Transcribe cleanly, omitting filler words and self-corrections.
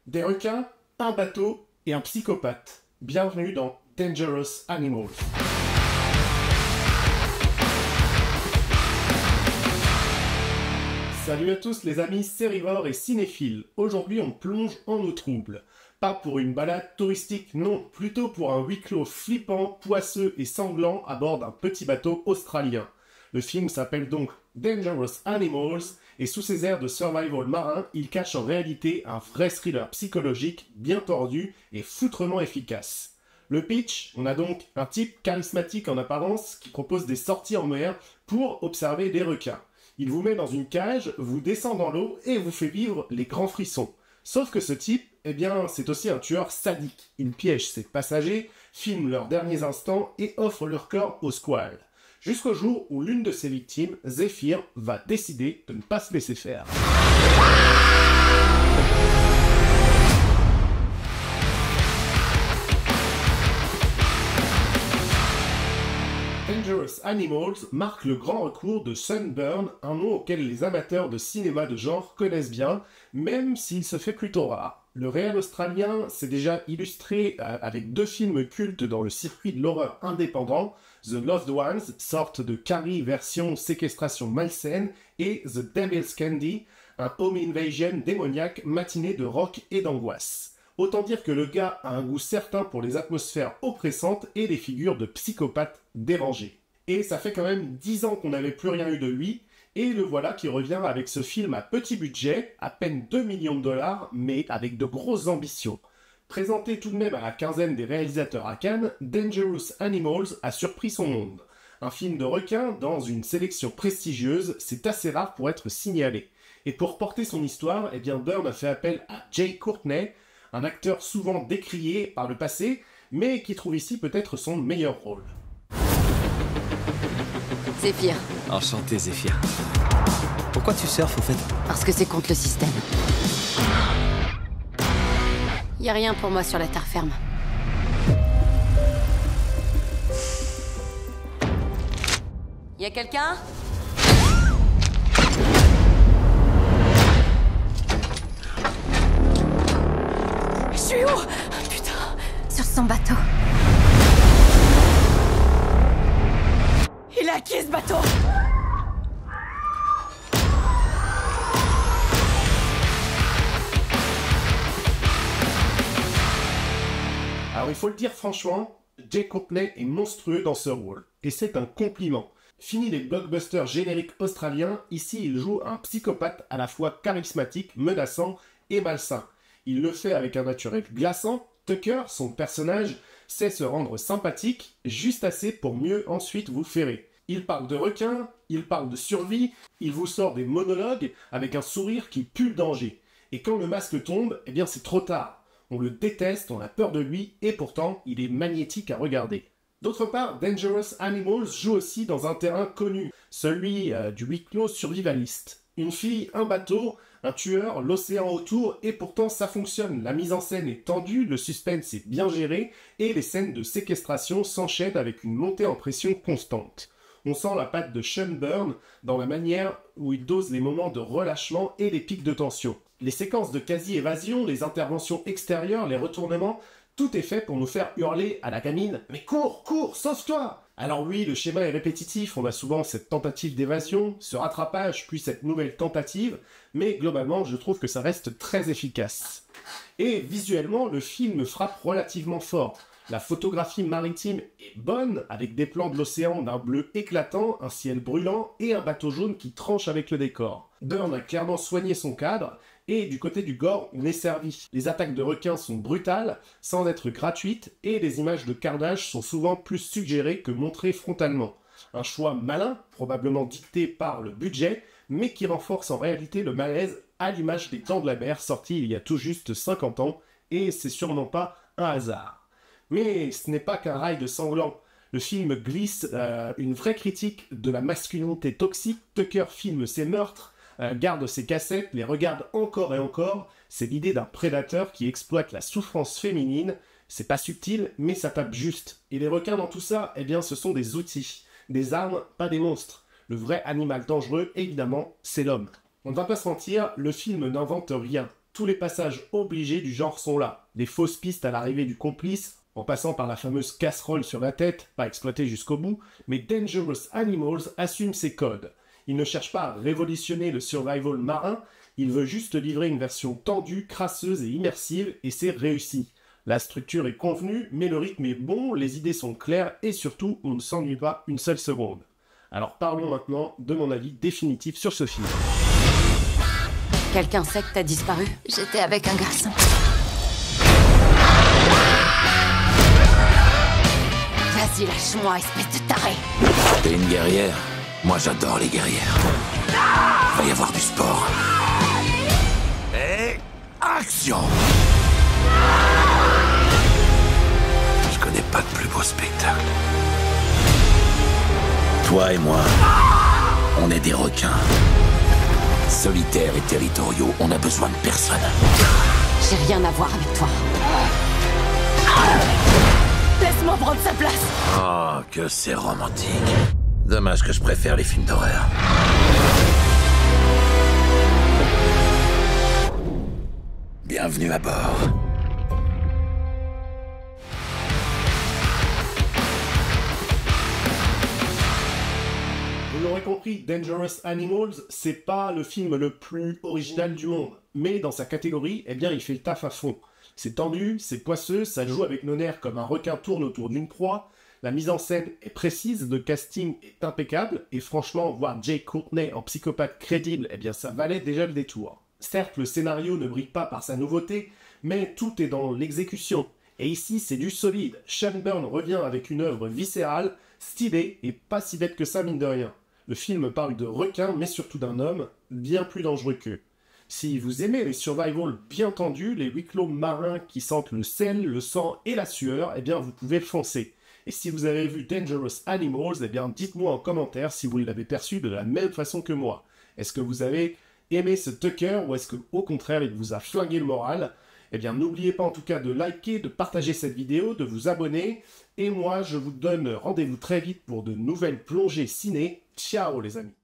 Des requins, un bateau et un psychopathe. Bienvenue dans Dangerous Animals. Salut à tous les amis sérivores et cinéphiles. Aujourd'hui on plonge en eau trouble. Pas pour une balade touristique, non, plutôt pour un huis clos flippant, poisseux et sanglant à bord d'un petit bateau australien. Le film s'appelle donc Dangerous Animals et sous ses airs de survival marin, il cache en réalité un vrai thriller psychologique bien tordu et foutrement efficace. Le pitch, on a donc un type charismatique en apparence qui propose des sorties en mer pour observer des requins. Il vous met dans une cage, vous descend dans l'eau et vous fait vivre les grands frissons. Sauf que ce type, eh bien, c'est aussi un tueur sadique. Il piège ses passagers, filme leurs derniers instants et offre leur corps aux squales. Jusqu'au jour où l'une de ses victimes, Zephyr, va décider de ne pas se laisser faire. Dangerous Animals marque le grand recours de Sunburn, un nom auquel les amateurs de cinéma de genre connaissent bien, même s'il se fait plutôt rare. Le réal australien s'est déjà illustré avec deux films cultes dans le circuit de l'horreur indépendant, The Loved Ones, sorte de Carrie version séquestration malsaine, et The Devil's Candy, un home invasion démoniaque matiné de rock et d'angoisse. Autant dire que le gars a un goût certain pour les atmosphères oppressantes et les figures de psychopathes dérangés. Et ça fait quand même 10 ans qu'on n'avait plus rien eu de lui, et le voilà qui revient avec ce film à petit budget, à peine 2 millions de dollars, mais avec de grosses ambitions. Présenté tout de même à la quinzaine des réalisateurs à Cannes, Dangerous Animals a surpris son monde. Un film de requin dans une sélection prestigieuse, c'est assez rare pour être signalé. Et pour porter son histoire, eh bien Byrne a fait appel à Jai Courtney, un acteur souvent décrié par le passé, mais qui trouve ici peut-être son meilleur rôle. Zephyr. Enchanté, Zephyr. Pourquoi tu surfes, au fait? Parce que c'est contre le système. Y a rien pour moi sur la terre ferme. Y a quelqu'un? Je suis où? Putain. Sur son bateau. Il est à qui ce bateau? Alors il faut le dire franchement, Jai Courtney est monstrueux dans ce rôle, et c'est un compliment. Fini les blockbusters génériques australiens, ici il joue un psychopathe à la fois charismatique, menaçant et malsain. Il le fait avec un naturel glaçant. Tucker, son personnage, sait se rendre sympathique, juste assez pour mieux ensuite vous ferrer. Il parle de requins, il parle de survie, il vous sort des monologues avec un sourire qui pue le danger. Et quand le masque tombe, eh bien c'est trop tard. On le déteste, on a peur de lui, et pourtant, il est magnétique à regarder. D'autre part, Dangerous Animals joue aussi dans un terrain connu, celui du huis clos survivaliste. Une fille, un bateau, un tueur, l'océan autour, et pourtant ça fonctionne. La mise en scène est tendue, le suspense est bien géré, et les scènes de séquestration s'enchaînent avec une montée en pression constante. On sent la patte de Sunburn dans la manière où il dose les moments de relâchement et les pics de tension. Les séquences de quasi-évasion, les interventions extérieures, les retournements, tout est fait pour nous faire hurler à la gamine « Mais cours, cours, sauve-toi !» Alors oui, le schéma est répétitif, on a souvent cette tentative d'évasion, ce rattrapage, puis cette nouvelle tentative, mais globalement, je trouve que ça reste très efficace. Et visuellement, le film frappe relativement fort. La photographie maritime est bonne, avec des plans de l'océan d'un bleu éclatant, un ciel brûlant et un bateau jaune qui tranche avec le décor. Byrne a clairement soigné son cadre, et du côté du gore, on est servi. Les attaques de requins sont brutales, sans être gratuites, et les images de carnage sont souvent plus suggérées que montrées frontalement. Un choix malin, probablement dicté par le budget, mais qui renforce en réalité le malaise à l'image des Dents de la Mer, sorti il y a tout juste 50 ans, et c'est sûrement pas un hasard. Mais ce n'est pas qu'un rail de sanglant. Le film glisse une vraie critique de la masculinité toxique. Tucker filme ses meurtres, garde ses cassettes, les regarde encore et encore. C'est l'idée d'un prédateur qui exploite la souffrance féminine. C'est pas subtil, mais ça tape juste. Et les requins dans tout ça, eh bien ce sont des outils. Des armes, pas des monstres. Le vrai animal dangereux, évidemment, c'est l'homme. On ne va pas se mentir, le film n'invente rien. tous les passages obligés du genre sont là. Des fausses pistes à l'arrivée du complice, en passant par la fameuse casserole sur la tête, pas exploitée jusqu'au bout, mais Dangerous Animals assume ses codes. Il ne cherche pas à révolutionner le survival marin, il veut juste livrer une version tendue, crasseuse et immersive, et c'est réussi. La structure est convenue, mais le rythme est bon, les idées sont claires, et surtout, on ne s'ennuie pas une seule seconde. Alors parlons maintenant de mon avis définitif sur ce film. Quelqu'un sait que t'as disparu? J'étais avec un garçon. Vas-y, lâche-moi, espèce de taré! T'es une guerrière? Moi j'adore les guerrières. Va y avoir du sport. Et action! Je connais pas de plus beau spectacle. Toi et moi, on est des requins. Solitaires et territoriaux, on a besoin de personne. J'ai rien à voir avec toi. Laisse-moi prendre sa place! Oh, que c'est romantique. Dommage que je préfère les films d'horreur. Bienvenue à bord. Vous l'aurez compris, Dangerous Animals, c'est pas le film le plus original du monde, mais dans sa catégorie, eh bien il fait le taf à fond. C'est tendu, c'est poisseux, ça joue avec nos nerfs comme un requin tourne autour d'une proie, la mise en scène est précise, le casting est impeccable, et franchement, voir Jai Courtney en psychopathe crédible, eh bien ça valait déjà le détour. Certes, le scénario ne brille pas par sa nouveauté, mais tout est dans l'exécution. Et ici, c'est du solide. Sean Byrne revient avec une œuvre viscérale, stylée, et pas si bête que ça, mine de rien. Le film parle de requins, mais surtout d'un homme bien plus dangereux qu'eux. Si vous aimez les survival bien tendus, les huis clos marins qui sentent le sel, le sang et la sueur, eh bien vous pouvez foncer. Et si vous avez vu Dangerous Animals, eh bien dites-moi en commentaire si vous l'avez perçu de la même façon que moi. Est-ce que vous avez aimé ce Tucker ou est-ce que au contraire il vous a flingué le moral? Eh bien n'oubliez pas en tout cas de liker, de partager cette vidéo, de vous abonner. Et moi je vous donne rendez-vous très vite pour de nouvelles plongées ciné. Ciao les amis!